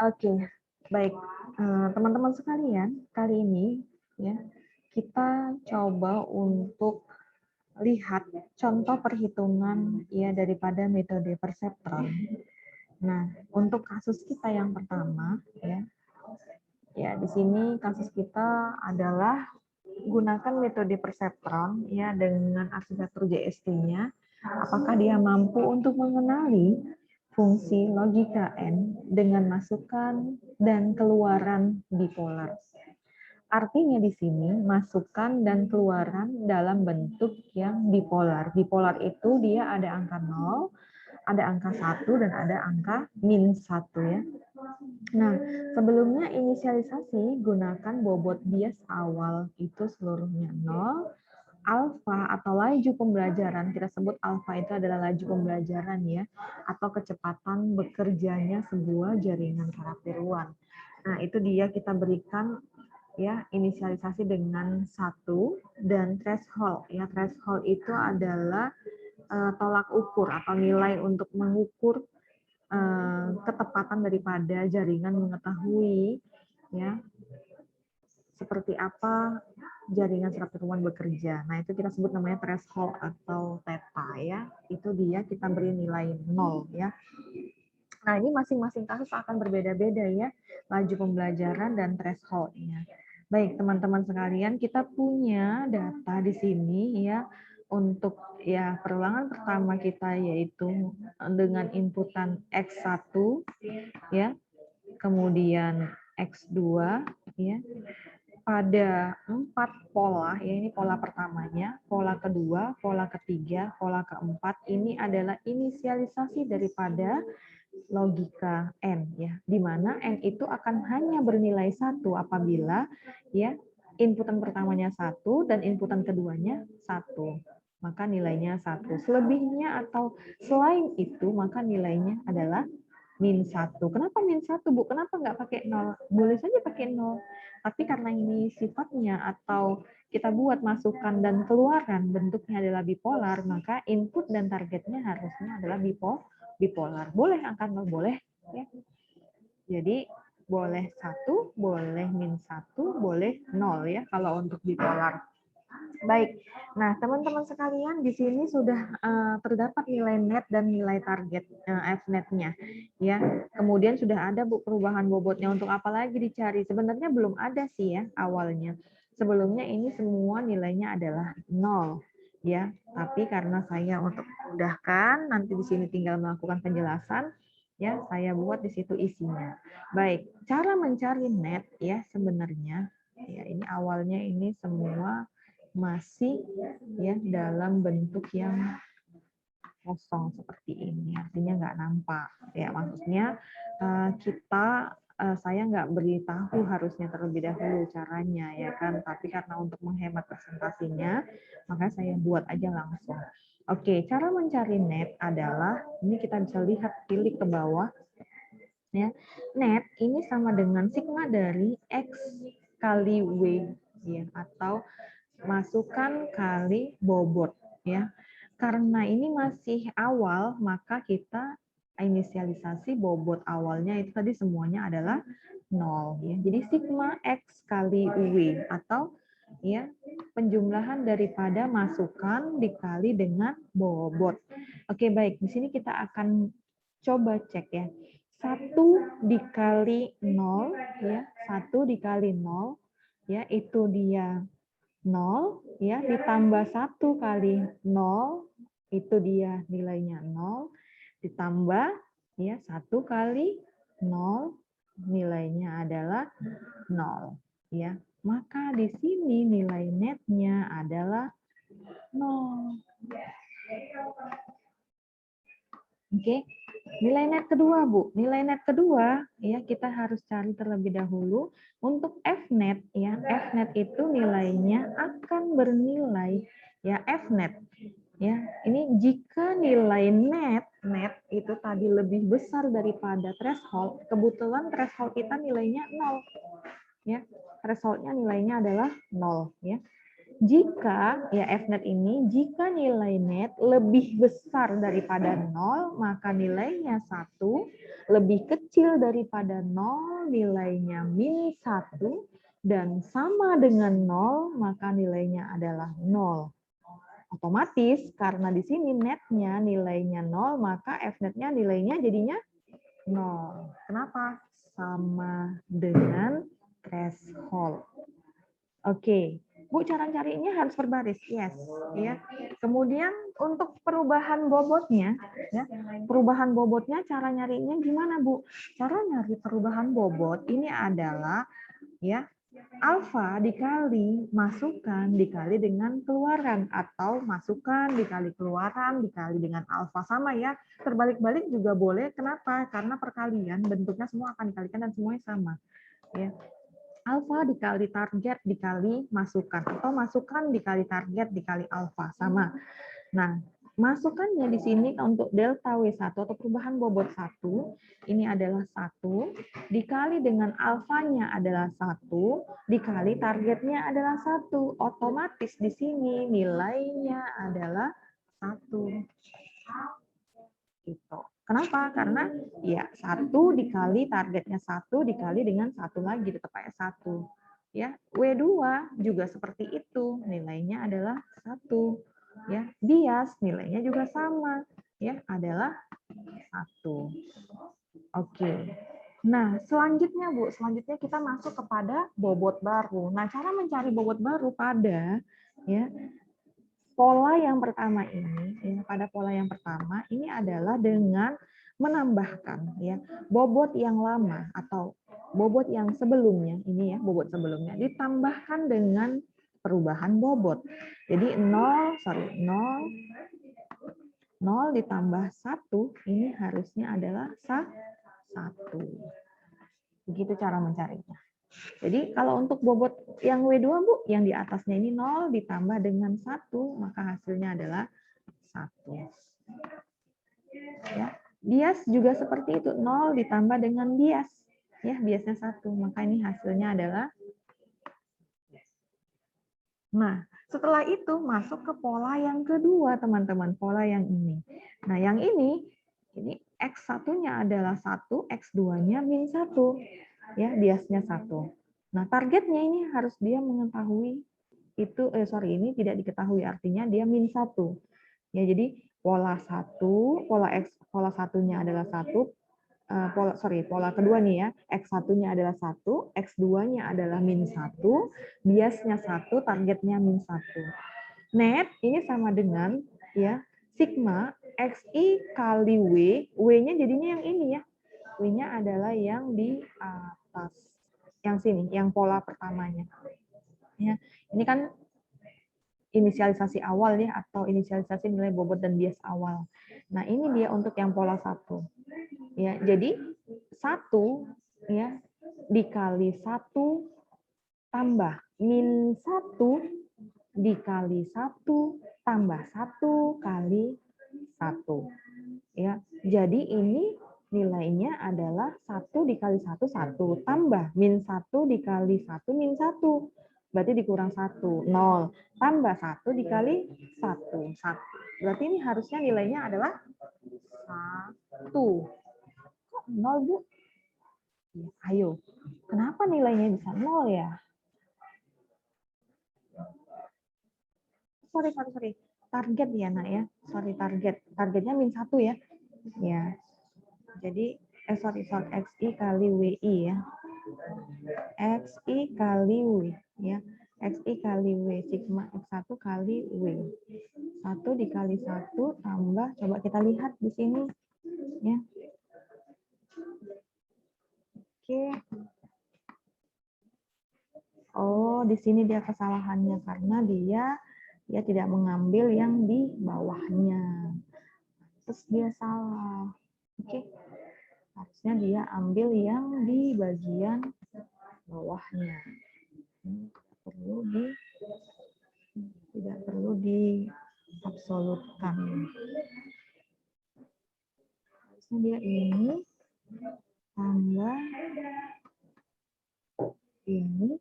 Oke, baik. Teman-teman sekalian, kali ini ya kita coba untuk lihat contoh perhitungan ya daripada metode perseptron. Nah, untuk kasus kita yang pertama ya di sini kasus kita adalah gunakan metode perseptron ya dengan arsitektur JST-nya. Apakah dia mampu untuk mengenali fungsi logika N dengan masukan dan keluaran bipolar. Artinya di sini masukan dan keluaran dalam bentuk yang bipolar. Bipolar itu dia ada angka 0, ada angka 1, dan ada angka min 1 ya. Nah, sebelumnya inisialisasi gunakan bobot bias awal itu seluruhnya 0, alfa atau laju pembelajaran, kita sebut alfa itu adalah laju pembelajaran ya, atau kecepatan bekerjanya sebuah jaringan karakteruan. Nah, itu dia kita berikan ya inisialisasi dengan 1 dan threshold. Ya, threshold itu adalah tolak ukur atau nilai untuk mengukur ketepatan daripada jaringan mengetahui ya seperti apa jaringan karakteruan bekerja. Nah, itu kita sebut namanya threshold atau theta ya. Itu dia kita beri nilai 0 ya. Nah, ini masing-masing kasus akan berbeda-beda ya, laju pembelajaran dan threshold-nya. Baik, teman-teman sekalian, kita punya data di sini ya untuk ya perulangan pertama kita yaitu dengan inputan X1 ya, kemudian X2 ya. Pada 4 pola, ya ini pola pertamanya, pola kedua, pola ketiga, pola keempat, ini adalah inisialisasi daripada logika N ya, di mana N itu akan hanya bernilai 1 apabila ya inputan pertamanya 1 dan inputan keduanya 1. Maka nilainya 1. Selebihnya atau selain itu maka nilainya adalah min 1. Kenapa min 1, Bu? Kenapa nggak pakai 0? Boleh saja pakai 0. Tapi karena ini sifatnya atau kita buat masukan dan keluaran bentuknya adalah bipolar, maka input dan targetnya harusnya adalah bipolar. Boleh angka 0, boleh. Ya. Jadi boleh 1, boleh min 1, boleh 0 ya kalau untuk bipolar. Baik, nah teman-teman sekalian di sini sudah terdapat nilai net dan nilai target Fnet-nya, ya. Kemudian sudah ada perubahan bobotnya. Untuk apa lagi dicari? Sebenarnya belum ada sih ya awalnya. Sebelumnya ini semua nilainya adalah 0, ya. Tapi karena saya untuk memudahkan, nanti di sini tinggal melakukan penjelasan, ya. Saya buat di situ isinya. Baik, cara mencari net ya sebenarnya, ya ini awalnya ini semua masih ya dalam bentuk yang kosong seperti ini, artinya nggak nampak ya, maksudnya saya nggak beritahu harusnya terlebih dahulu caranya ya kan, tapi karena untuk menghemat presentasinya maka saya buat aja langsung. Oke, cara mencari net adalah ini kita bisa lihat, pilih ke bawah ya. Net ini sama dengan sigma dari X kali W ya, atau masukan kali bobot ya. Karena ini masih awal, maka kita inisialisasi bobot awalnya itu tadi semuanya adalah 0 ya. Jadi sigma X kali W atau ya penjumlahan daripada masukan dikali dengan bobot. Oke, baik. Di sini kita akan coba cek ya. 1 dikali 0 ya, 1 dikali 0 ya, itu dia 0 ya, ditambah 1 kali 0 itu dia nilainya 0, ditambah ya 1 kali 0 nilainya adalah 0 ya. Maka di sini nilai netnya adalah 0. Oke. Nilai net kedua, Bu. Nilai net kedua ya kita harus cari terlebih dahulu untuk Fnet ya. Fnet itu nilainya akan bernilai ya Fnet ya. Ini jika nilai net itu tadi lebih besar daripada threshold, kebetulan threshold kita nilainya 0 ya. Thresholdnya nilainya adalah 0 ya. Jika ya F-net ini, jika nilai net lebih besar daripada 0, maka nilainya 1, lebih kecil daripada 0, nilainya min 1, dan sama dengan 0, maka nilainya adalah 0. Otomatis karena di sini netnya nilainya 0, maka F-netnya nilainya jadinya 0. Kenapa? Sama dengan threshold. Oke, Bu, cara carinya harus berbaris, yes, ya. Kemudian untuk perubahan bobotnya, ya, perubahan bobotnya cara nyarinya gimana, Bu? Cara nyari perubahan bobot ini adalah, ya, alfa dikali masukan dikali dengan keluaran, atau masukan dikali keluaran dikali dengan alfa, sama ya. Terbalik-balik juga boleh. Kenapa? Karena perkalian bentuknya semua akan dikalikan dan semuanya sama, ya. Alfa dikali target dikali masukan, atau masukan dikali target dikali alfa, sama. Nah, masukannya di sini untuk delta W1 atau perubahan bobot 1, ini adalah 1, dikali dengan alfanya adalah 1, dikali targetnya adalah 1. Otomatis di sini nilainya adalah 1. Gitu. Kenapa? Karena ya 1 dikali targetnya 1 dikali dengan 1 lagi, tetap aja 1. Ya, W2 juga seperti itu, nilainya adalah 1. Ya, bias nilainya juga sama, ya, adalah 1. Oke. Nah, selanjutnya Bu, selanjutnya kita masuk kepada bobot baru. Nah, cara mencari bobot baru pada ya pola yang pertama ini, ya, pada pola yang pertama ini adalah dengan menambahkan ya bobot yang lama atau bobot yang sebelumnya, ini ya bobot sebelumnya ditambahkan dengan perubahan bobot. Jadi 0 ditambah 1 ini harusnya adalah 1. Begitu cara mencarinya. Jadi kalau untuk bobot yang W2 Bu, yang di atasnya ini 0 ditambah dengan 1, maka hasilnya adalah 1. Ya. Bias juga seperti itu, 0 ditambah dengan bias. Ya, biasnya 1, maka ini hasilnya adalah. Nah, setelah itu masuk ke pola yang kedua, teman-teman, pola yang ini. Nah, yang ini X1-nya adalah 1, X2-nya min 1. Ya, biasnya 1. Nah, targetnya ini harus dia mengetahui itu, ini tidak diketahui, artinya dia min 1. Ya, jadi pola 1, pola satunya adalah 1, pola kedua nih ya, X1-nya adalah 1, X2-nya adalah min 1, biasnya 1, targetnya min 1. Net ini sama dengan ya sigma XI kali W, W-nya jadinya yang ini ya. W-nya adalah yang di atas. Yang sini, yang pola pertamanya. Ya, ini kan inisialisasi awal ya, atau inisialisasi nilai bobot dan bias awal. Nah, ini dia untuk yang pola 1. Ya, jadi 1 ya dikali 1 tambah min 1 dikali 1 tambah 1 kali 1. Ya, jadi ini nilainya adalah 1 dikali 1, 1. Tambah min 1 dikali 1, min 1. Berarti dikurang 1, 0. Tambah 1 dikali 1, 1. Berarti ini harusnya nilainya adalah 1. Kok 0, Bu? Ya, ayo. Kenapa nilainya bisa 0 ya? Sorry. Target ya, Nak ya. Sorry, target. Targetnya min 1 ya. Ya. Jadi XI kali WI ya. XI kali W ya. XI kali W sigma X1 kali W. 1 dikali 1 tambah, coba kita lihat di sini ya. Oke. Oh, di sini dia kesalahannya karena dia tidak mengambil yang di bawahnya. Terus dia salah. Oke. Harusnya dia ambil yang di bagian bawahnya. Tidak perlu diabsolutkan. Harusnya dia ini tambah ini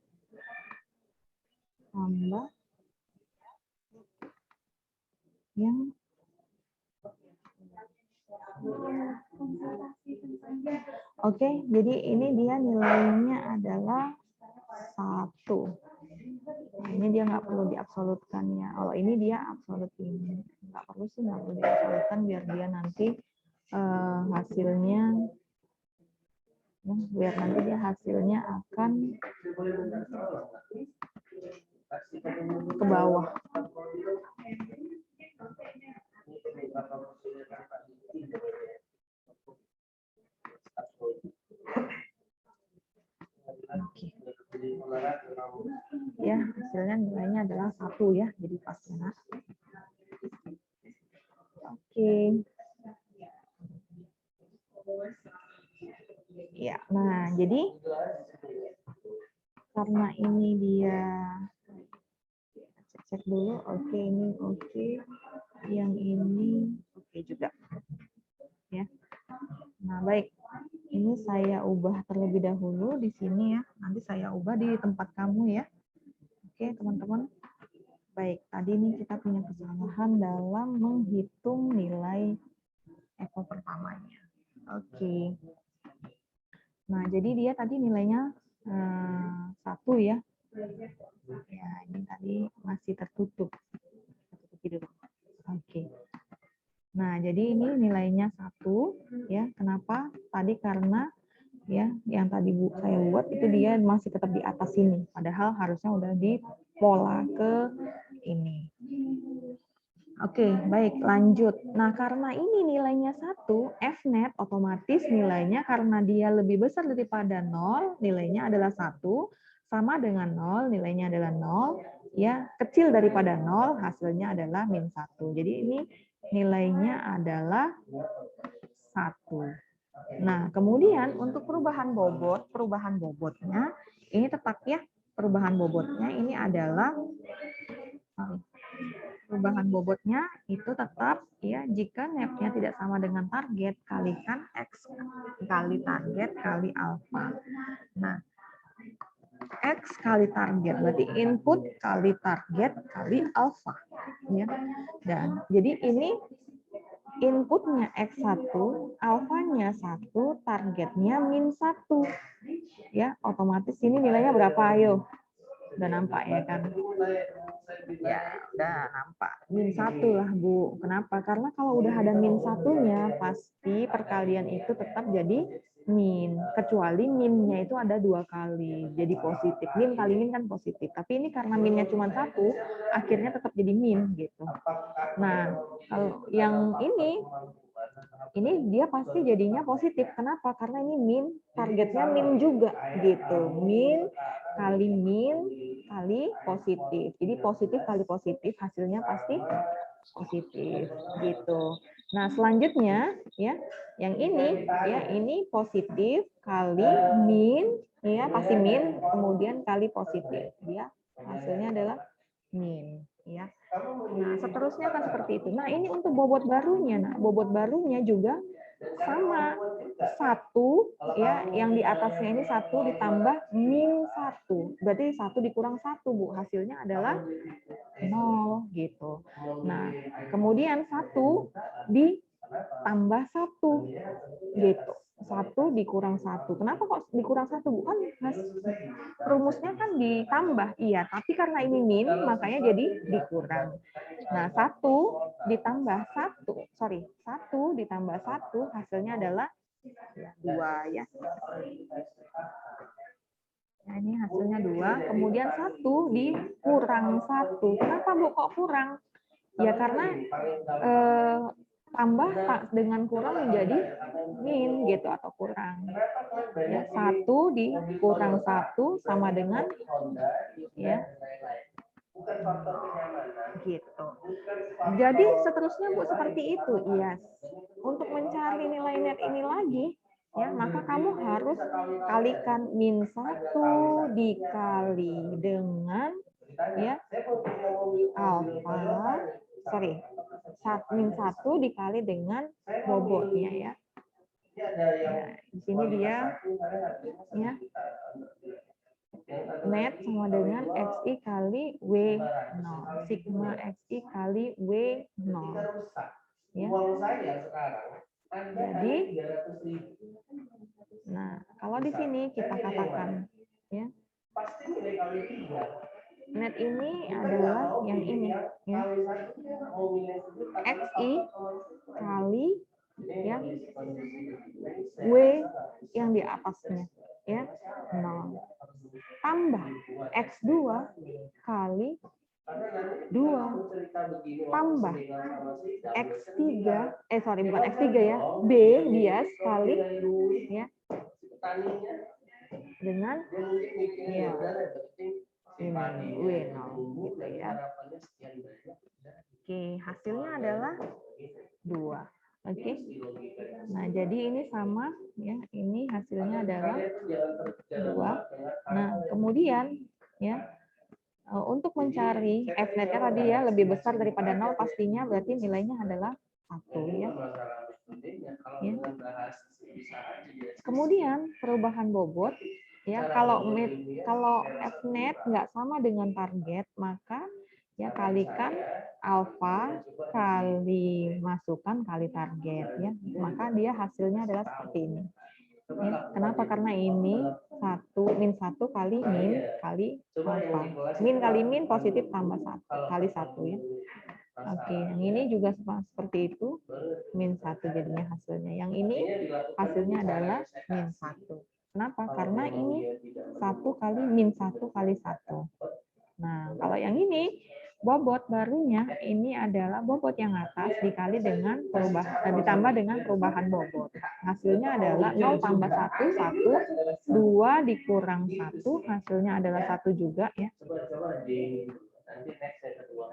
tambah yang Oke, jadi ini dia nilainya adalah 1. Nah, ini dia nggak perlu diabsolutkan ya. Kalau ini dia absolut ini. Nggak perlu sih, nggak perlu diabsolutkan biar dia nanti hasilnya akan ke bawah. Oke. Ya, hasilnya nilainya adalah 1 ya, jadi pas ya. Oke. Ya, nah jadi karena ini dia cek dulu, oke ini oke, yang ini oke juga. Ya. Nah, baik. Ini saya ubah terlebih dahulu di sini ya. Nanti saya ubah di tempat kamu ya. Oke, teman-teman. Baik, tadi ini kita punya kesalahan dalam menghitung nilai echo pertamanya. Oke. Nah, jadi dia tadi nilainya 1 ya. Ya, ini tadi masih tertutup. Oke. Nah, jadi ini nilainya 1 ya. Kenapa? Tadi karena ya yang tadi saya buat itu dia masih tetap di atas sini. Padahal harusnya udah di pola ke ini. Oke, baik, lanjut. Nah, karena ini nilainya 1, F-net otomatis nilainya karena dia lebih besar daripada 0, nilainya adalah 1, sama dengan 0, nilainya adalah 0, ya, kecil daripada 0, hasilnya adalah min 1. Jadi ini nilainya adalah 1. Nah, kemudian untuk perubahan bobotnya, ini tetap ya, perubahan bobotnya ini adalah perubahan bobotnya itu tetap ya jika net-nya tidak sama dengan target kalikan X kali target kali alfa. Nah, X kali target berarti input kali target kali alfa ya. Dan jadi ini inputnya X1, alfanya 1, targetnya min 1. Ya, otomatis ini nilainya berapa ayo? Udah nampak ya kan? Ya, udah nampak. Min 1 lah, Bu. Kenapa? Karena kalau udah ada min 1-nya, pasti perkalian itu tetap jadi min. Kecuali minnya itu ada 2 kali. Jadi positif. Min kali min kan positif. Tapi ini karena minnya cuma 1, akhirnya tetap jadi min gitu. Nah, kalau yang ini dia pasti jadinya positif. Kenapa? Karena ini min, targetnya min juga gitu. Min kali positif. Jadi positif kali positif hasilnya pasti positif gitu. Nah, selanjutnya ya, yang ini ya, ini positif kali min ya, pasti min, kemudian kali positif. Dia hasilnya adalah min ya. Nah, seterusnya akan seperti itu. Nah, ini untuk bobot barunya. Nah, bobot barunya juga sama 1 ya, yang di atasnya ini 1 ditambah min 1. Berarti 1 dikurang 1, Bu. Hasilnya adalah 0 gitu. Nah, kemudian 1 ditambah 1 gitu. 1 dikurang 1. Kenapa kok dikurang 1, Bu? Kan rumusnya kan ditambah. Iya, tapi karena ini min, makanya jadi dikurang. Nah, 1 ditambah 1 ditambah 1 hasilnya adalah 2 ya. Nah, ini hasilnya 2, kemudian 1 dikurang 1. Kenapa, Bu, kok kurang? Ya karena tambah dengan kurang menjadi min gitu atau kurang. Ya, 1 dikurang 1 sama dengan ya gitu. Jadi seterusnya, Bu, seperti itu. Yes. Untuk mencari nilai net ini lagi ya, maka kamu harus kalikan min 1 dikali dengan ya alfa, min 1 dikali dengan bobotnya ya. Ya, di sini dia ya net sama dengan XI kali W0. Sigma XI kali W0. Ya. Jadi, nah, kalau di sini kita katakan, ya, net ini adalah yang ini, ya, XI kali, ya, W yang di atasnya, ya, 0. Tambah X2 kali 2 tambah X3, bukan X3 ya, B bias kali, ya, dengan, ya, ini W0 gitu ya. Oke, hasilnya adalah 2. Oke. Nah, jadi ini sama, ya, ini hasilnya adalah 2. Nah, kemudian, ya, untuk mencari F-net-nya tadi ya lebih besar daripada 0 pastinya berarti nilainya adalah 1 ya. Ya. Kemudian perubahan bobot ya, kalau F-net nggak sama dengan target maka ya kalikan alfa kali masukan kali target ya, maka dia hasilnya adalah seperti ini. Ya, kenapa? Karena ini min 1 kali min kali alfa. Min kali min positif tambah 1 kali 1 ya. Oke, yang ini juga seperti itu. Min 1 jadinya hasilnya. Yang ini hasilnya adalah min 1. Kenapa? Karena ini 1 kali min 1 kali 1. Nah, kalau yang ini bobot barunya ini adalah bobot yang atas dikali dengan ditambah dengan perubahan bobot. Hasilnya adalah 0 tambah 1, 1, 2 dikurang 1, hasilnya adalah 1 juga ya.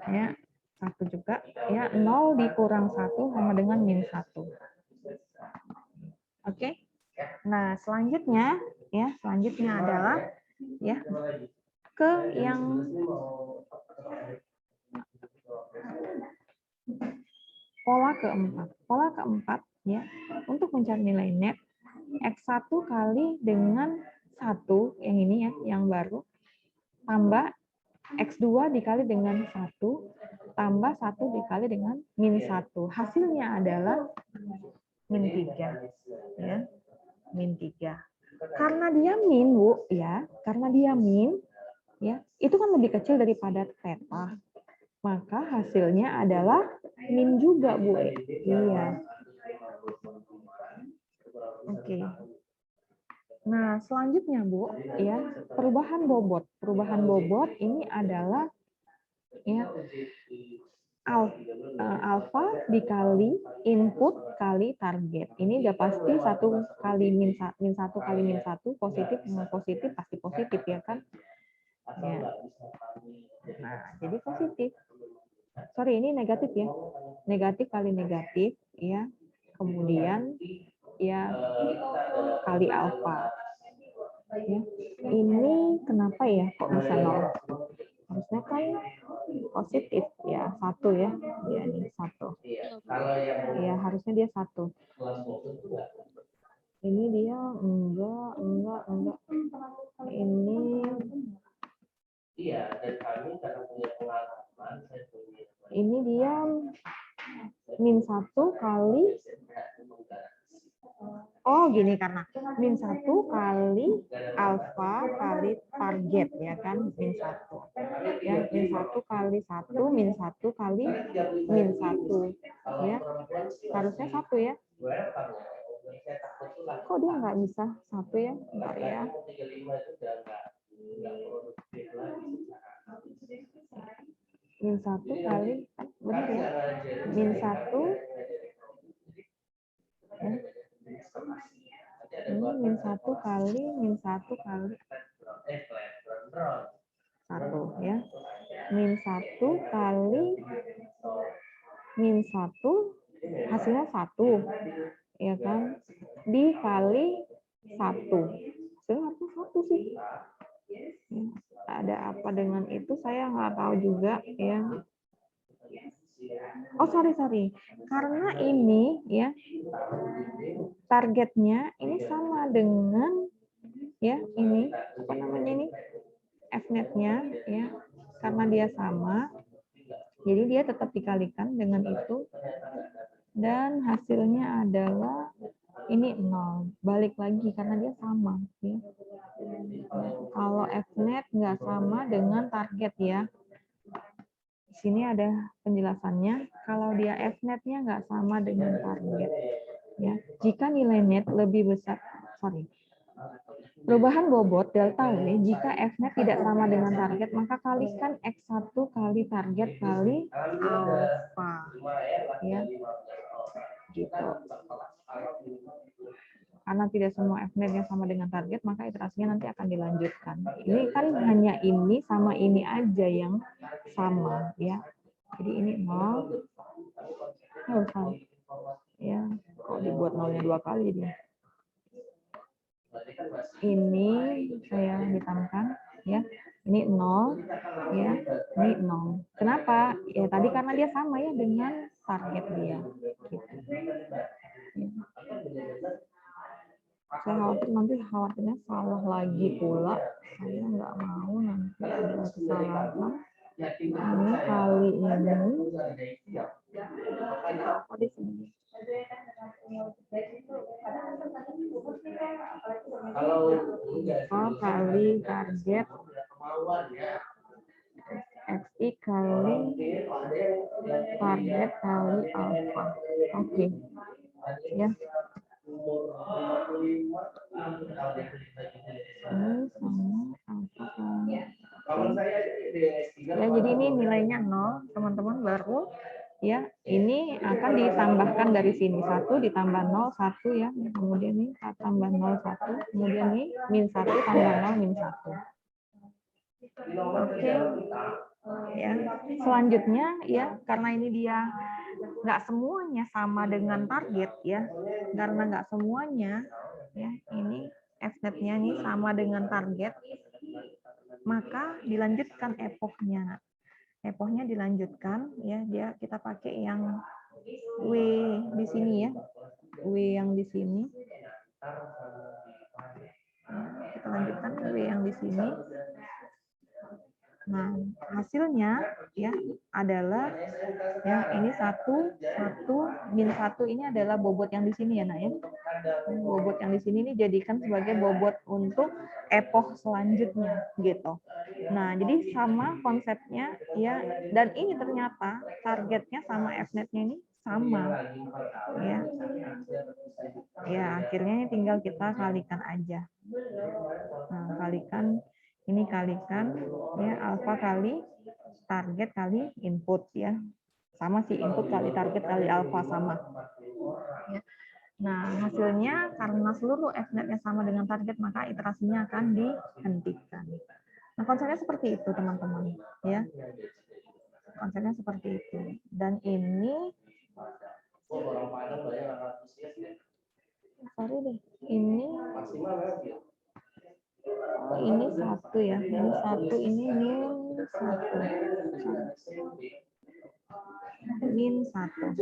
Ya, 1 juga ya, 0 dikurang 1 sama dengan min 1. Oke. Nah, selanjutnya adalah ya ke yang pola keempat. Pola keempat ya, untuk mencari nilai net X1 kali dengan 1 yang ini ya, yang baru tambah X2 dikali dengan 1 tambah 1 dikali dengan min 1. Hasilnya adalah min 3 ya. Min 3. Karena dia min, Bu, ya. Karena dia min ya, itu kan lebih kecil daripada theta. Maka hasilnya adalah min juga, Bu. Iya. Oke. Nah, selanjutnya, Bu, ya, perubahan bobot. Perubahan bobot ini adalah ya alfa dikali input kali target. Ini udah pasti 1 kali min 1 kali min 1 positif dengan positif pasti positif ya kan? Ya. Nah, jadi positif. Sorry, ini negatif ya. Negatif kali negatif ya. Kemudian ya kali alfa. Ya. Ini kenapa ya kok bisa 0? Harusnya kan positif ya, 1 ya. Ya, ini 1. Ya, harusnya dia 1. Ini dia enggak. Ini ini dia min 1 kali gini, karena min 1 kali alfa kali target ya kan, min 1 ya, min 1 kali 1 min 1 kali min 1 ya, harusnya 1 ya. Kok dia nggak bisa 1 ya? Bentar ya. Min 1 kali, benar ya? Min 1 ya. Ini min 1 kali min 1 kali 1 ya. Min 1 kali min 1 hasilnya 1 ya kan, dikali 1 hasilnya harusnya 1 sih ya. Ada apa dengan itu saya nggak tahu juga ya. Sorry, karena ini ya targetnya ini sama dengan ya ini apa namanya ini Fnet-nya ya, karena dia sama, jadi dia tetap dikalikan dengan itu, dan hasilnya adalah ini 0. Balik lagi karena dia sama. Ya. Kalau Fnet nggak sama dengan target ya. Di sini ada penjelasannya. Kalau dia Fnet-nya nggak sama dengan target. Ya. Jika nilai net lebih besar, perubahan bobot delta W jika Fnet tidak sama dengan target, maka kalikan X1 kali target kali alfa. Ya. Gitu. Karena tidak semua Fnet yang sama dengan target, maka iterasinya nanti akan dilanjutkan. Ini kan hanya ini sama ini aja yang sama, ya. Jadi ini 0. Oh, ya, kok dibuat 0-nya 2 kali dia. Ini saya ditambahkan, ya. Ini 0, ya. Ini 0. Kenapa? Ya tadi karena dia sama ya dengan target dia. Gitu. Ya. Saya khawatirnya salah lagi pula. Saya nggak mau nanti ada kesalahan. Ini kali ini. Oh, di sini. Oh, kali target XI kali target kali alfa. Oke. Ya. Ini sama alfa kali. Ya, jadi ini nilainya 0, teman-teman, baru ya ini akan ditambahkan dari sini 1 ditambah 0 1 ya, kemudian ini tambah 0 1, kemudian ini min 1 tambah 0 min 1. Oke. Ya, selanjutnya ya, karena ini dia nggak semuanya sama dengan target ya, karena nggak semuanya ya, ini Fnet-nya ini sama dengan target, maka dilanjutkan epochnya. Epochnya dilanjutkan ya, dia kita pakai yang W di sini ya, W yang di sini. Kita lanjutkan W yang di sini. Nah, hasilnya ya adalah ya ini 1 min 1 ini adalah bobot yang di sini ya, Nak ya. Bobot yang di sini ini jadikan sebagai bobot untuk epoch selanjutnya gitu. Nah, jadi sama konsepnya ya, dan ini ternyata targetnya sama Fnet-nya ini sama ya. Ya, akhirnya ini tinggal kita kalikan aja. Nah, kalikan ini, kalikan ya, alfa kali target kali input ya. Sama sih, input kali target kali alfa sama. Ya. Nah, hasilnya karena seluruh Fnet-nya sama dengan target, maka iterasinya akan dihentikan. Nah, konsepnya seperti itu, teman-teman. Ya. Konsepnya seperti itu. Dan ini sorry deh, ini ini 1 ya, ini 1, ini min 1. Min 1.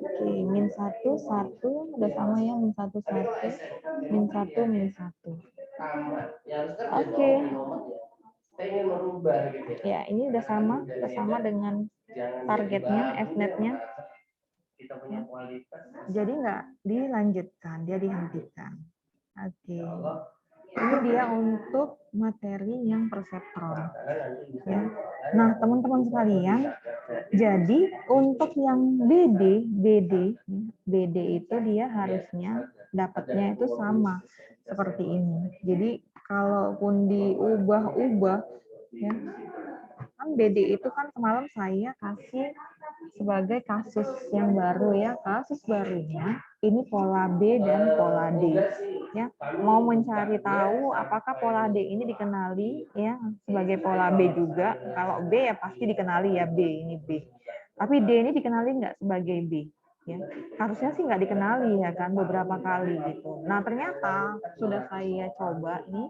Oke, min 1, 1, udah sama ya, min 1, 1, min 1, min 1. Oke. Ya, ini udah sama dengan targetnya, Fnet-nya. Ya. Jadi nggak dilanjutkan, dia dihentikan. Oke. Ini dia untuk materi yang perseptron. Ya. Nah, teman-teman sekalian, jadi untuk yang BD itu dia harusnya dapatnya itu sama seperti ini. Jadi kalaupun diubah-ubah, ya, kan BD itu kan semalam saya kasih sebagai kasus yang baru ya, kasus barunya ini pola B dan pola D ya. Mau mencari tahu apakah pola D ini dikenali ya sebagai pola B juga. Kalau B ya pasti dikenali ya, B ini B. Tapi D ini dikenali nggak sebagai B ya? Harusnya sih nggak dikenali ya kan, beberapa kali gitu. Nah, ternyata sudah saya coba nih,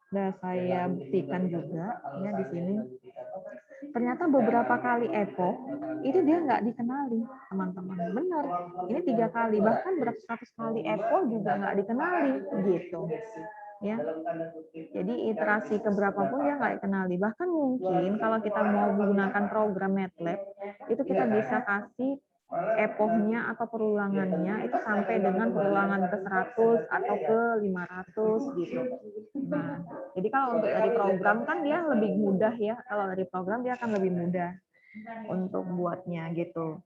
sudah saya buktikan juga ya di sini. Ternyata beberapa kali epoch itu dia nggak dikenali, teman-teman. Benar, ini 3 kali, bahkan berapa ratus kali epoch juga nggak dikenali gitu. ya. Jadi iterasi keberapa pun dia nggak dikenali. Bahkan mungkin kalau kita mau menggunakan program MATLAB, itu kita bisa kasih epochnya atau perulangannya itu sampai dengan perulangan ke 100 atau ke 500 gitu. Nah, jadi kalau untuk dari program kan dia lebih mudah ya. Kalau dari program dia akan lebih mudah untuk buatnya gitu.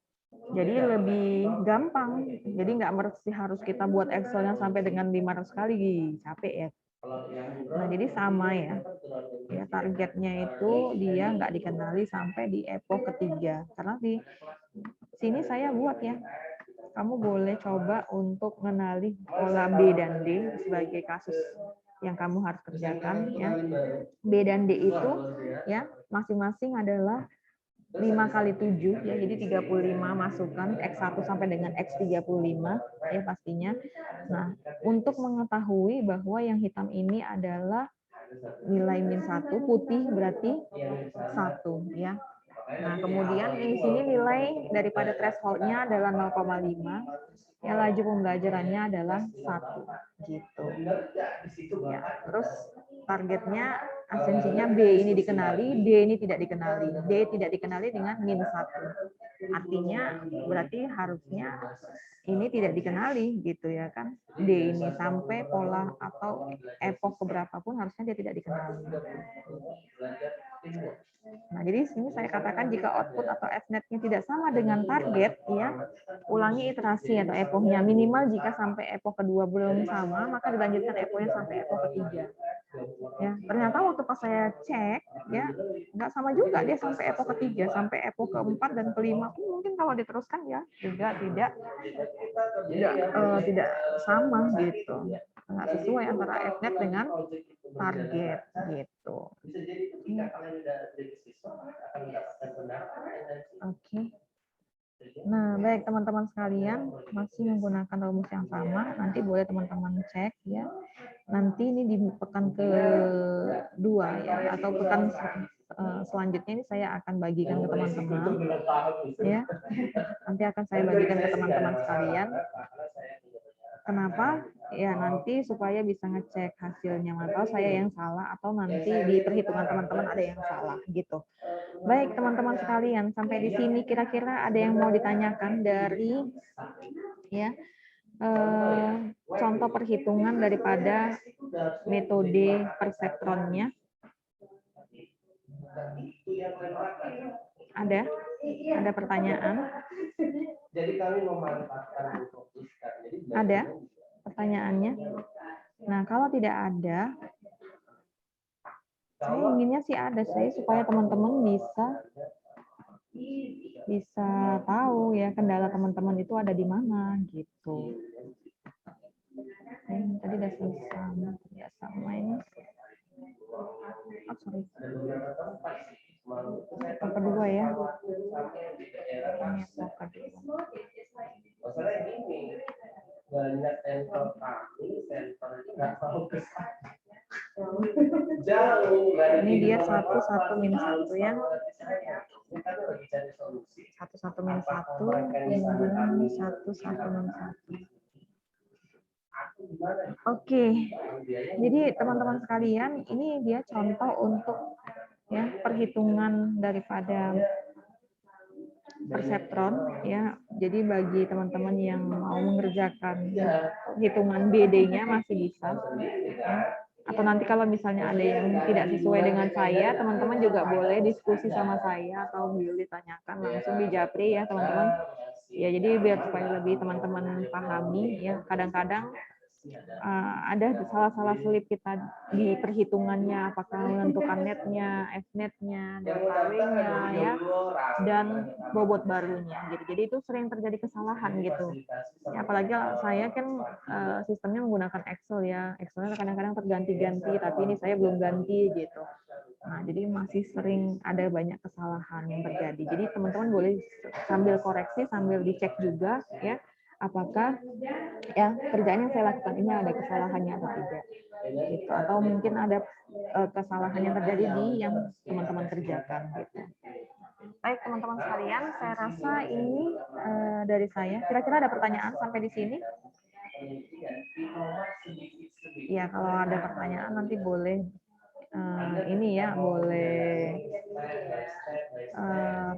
Jadi lebih gampang. Jadi nggak mesti harus kita buat Excel-nya sampai dengan 500 kali, capek ya. Nah, jadi sama ya. Ya, targetnya itu dia nggak dikenali sampai di epoch ketiga. Karena di sini saya buat ya. Kamu boleh coba untuk mengenali pola B dan D sebagai kasus yang kamu harus kerjakan ya. B dan D itu ya masing-masing adalah 5 kali 7 ya, jadi 35 masukkan X1 sampai dengan X35 ya pastinya. Nah, untuk mengetahui bahwa yang hitam ini adalah nilai -1, putih berarti 1 ya. Nah, kemudian di sini nilai daripada threshold-nya adalah 0,5. Ya, laju pembelajarannya adalah 1 gitu. Ya, terus targetnya asumsinya B ini dikenali, D ini tidak dikenali. D tidak dikenali dengan -1. Artinya berarti harusnya ini tidak dikenali gitu ya kan. D ini sampai pola atau epoch keberapa pun harusnya dia tidak dikenali. Nah, jadi sini saya katakan jika output atau Fnet-nya tidak sama dengan target, ya, ulangi iterasi atau epochnya. Minimal jika sampai epoch kedua belum sama, maka dilanjutkan epochnya sampai epoch ketiga. Ya, ternyata waktu pas saya cek, ya, nggak sama juga dia sampai epoch ketiga, sampai epoch keempat dan kelima pun mungkin kalau diteruskan ya juga tidak sama gitu, nggak sesuai antara Fnet dengan target gitu. Oke. Nah, baik teman-teman sekalian, masih menggunakan rumus yang sama. Nanti boleh teman-teman cek ya. Nanti ini di pekan kedua ya, atau pekan selanjutnya ini saya akan bagikan ke teman-teman. Ya, nanti akan saya bagikan ke teman-teman sekalian. Kenapa? Ya nanti supaya bisa ngecek hasilnya, atau saya yang salah atau nanti di perhitungan teman-teman ada yang salah gitu. Baik teman-teman sekalian, sampai di sini kira-kira ada yang mau ditanyakan dari ya contoh perhitungan daripada metode perseptronnya? Ada pertanyaan? Ada pertanyaannya? Nah, kalau tidak ada, saya inginnya sih ada, supaya teman-teman bisa tahu ya kendala teman-teman itu ada di mana gitu. Tadi udah selesai ya sama ini. Oh, sorry. Yang kedua ya. Banyak sensor kami, sensor nggak tahu ke sana. Ini dia 1, 1, -1 ya. 1, 1, -1, kemudian 1, 1, -1. Oke, jadi teman-teman sekalian, ini dia contoh untuk ya perhitungan daripada perseptron ya. Jadi bagi teman-teman yang mau mengerjakan hitungan BD-nya masih bisa ya. Atau nanti kalau misalnya ada yang tidak sesuai dengan saya, teman-teman juga boleh diskusi sama saya atau boleh ditanyakan langsung di Japri ya teman-teman. Ya jadi biar supaya lebih teman-teman pahami ya. Kadang-kadang ada salah-salah selip kita di perhitungannya, apakah menentukan netnya, F-netnya, delta W-nya ya, dan bobot barunya gitu. Jadi itu sering terjadi kesalahan gitu. Ya, apalagi saya kan sistemnya menggunakan Excel ya. Excelnya kadang-kadang terganti-ganti, tapi ini saya belum ganti gitu. Nah, jadi masih sering ada banyak kesalahan yang terjadi. Jadi teman-teman boleh sambil koreksi, sambil dicek juga ya, apakah ya kerjaan yang saya lakukan ini ada kesalahannya atau tidak gitu, atau mungkin ada kesalahan yang terjadi di yang teman-teman kerjakan gitu. Baik teman-teman sekalian, saya rasa ini dari saya. Kira-kira ada pertanyaan sampai di sini? Ya, kalau ada pertanyaan nanti boleh ini ya, boleh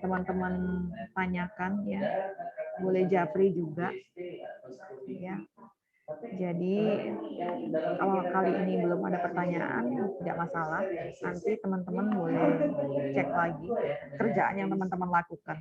teman-teman tanyakan ya, boleh japri juga ya. Jadi kalau kali ini belum ada pertanyaan, tidak masalah. Nanti teman-teman boleh cek lagi kerjaan yang teman-teman lakukan.